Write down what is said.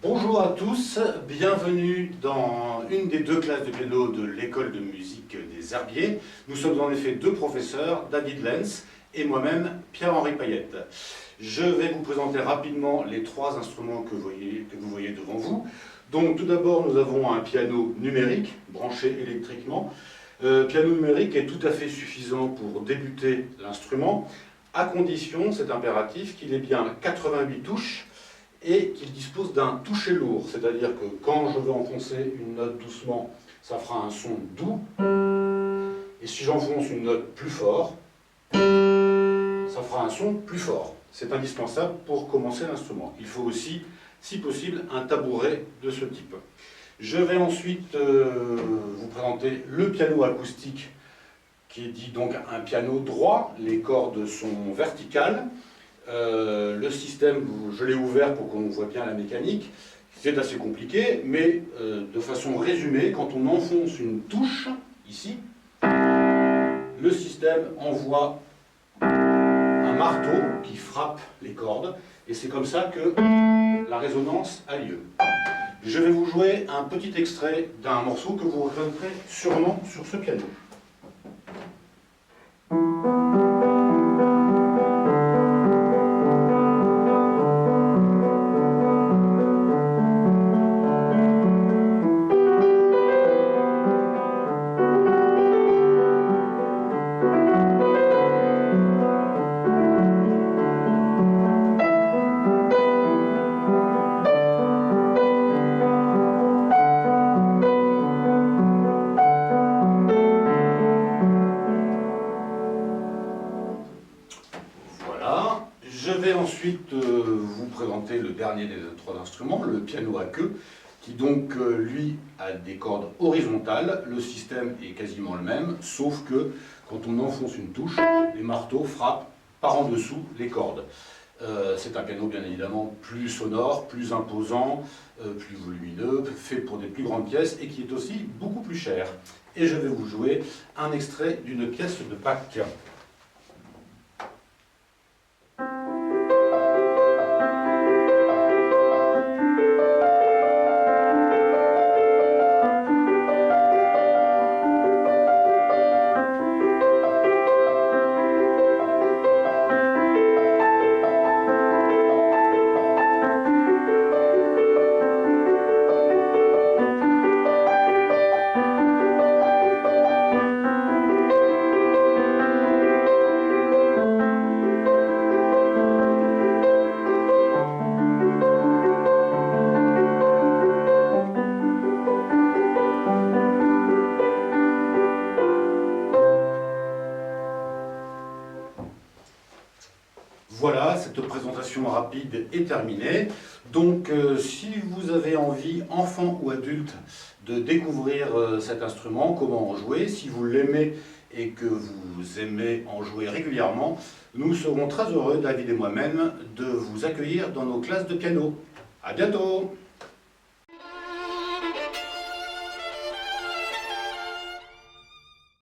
Bonjour à tous, bienvenue dans une des deux classes de piano de l'école de musique des Herbiers. Nous sommes en effet deux professeurs, David Lenz et moi-même, Pierre-Henri Payette. Je vais vous présenter rapidement les trois instruments que vous voyez devant vous. Donc tout d'abord, nous avons un piano numérique, branché électriquement. Piano numérique est tout à fait suffisant pour débuter l'instrument, à condition, c'est impératif, qu'il ait bien 88 touches, et qu'il dispose d'un toucher lourd, c'est-à-dire que quand je veux enfoncer une note doucement, ça fera un son doux, et si j'enfonce une note plus fort, ça fera un son plus fort. C'est indispensable pour commencer l'instrument. Il faut aussi, si possible, un tabouret de ce type. Je vais ensuite vous présenter le piano acoustique, qui est dit donc un piano droit, les cordes sont verticales. Le système, je l'ai ouvert pour qu'on voit bien la mécanique, c'est assez compliqué, mais de façon résumée, quand on enfonce une touche, ici, le système envoie un marteau qui frappe les cordes, et c'est comme ça que la résonance a lieu. Je vais vous jouer un petit extrait d'un morceau que vous reconnaîtrez sûrement sur ce piano. Je vais ensuite vous présenter le dernier des trois instruments, le piano à queue, qui donc, lui, a des cordes horizontales. Le système est quasiment le même, sauf que quand on enfonce une touche, les marteaux frappent par en dessous les cordes. C'est un piano bien évidemment plus sonore, plus imposant, plus volumineux, fait pour des plus grandes pièces et qui est aussi beaucoup plus cher. Et je vais vous jouer un extrait d'une pièce de Bach. Voilà, cette présentation rapide est terminée. Donc, si vous avez envie, enfant ou adulte, de découvrir cet instrument, comment en jouer, si vous l'aimez et que vous aimez en jouer régulièrement, nous serons très heureux, David et moi-même, de vous accueillir dans nos classes de piano. À bientôt!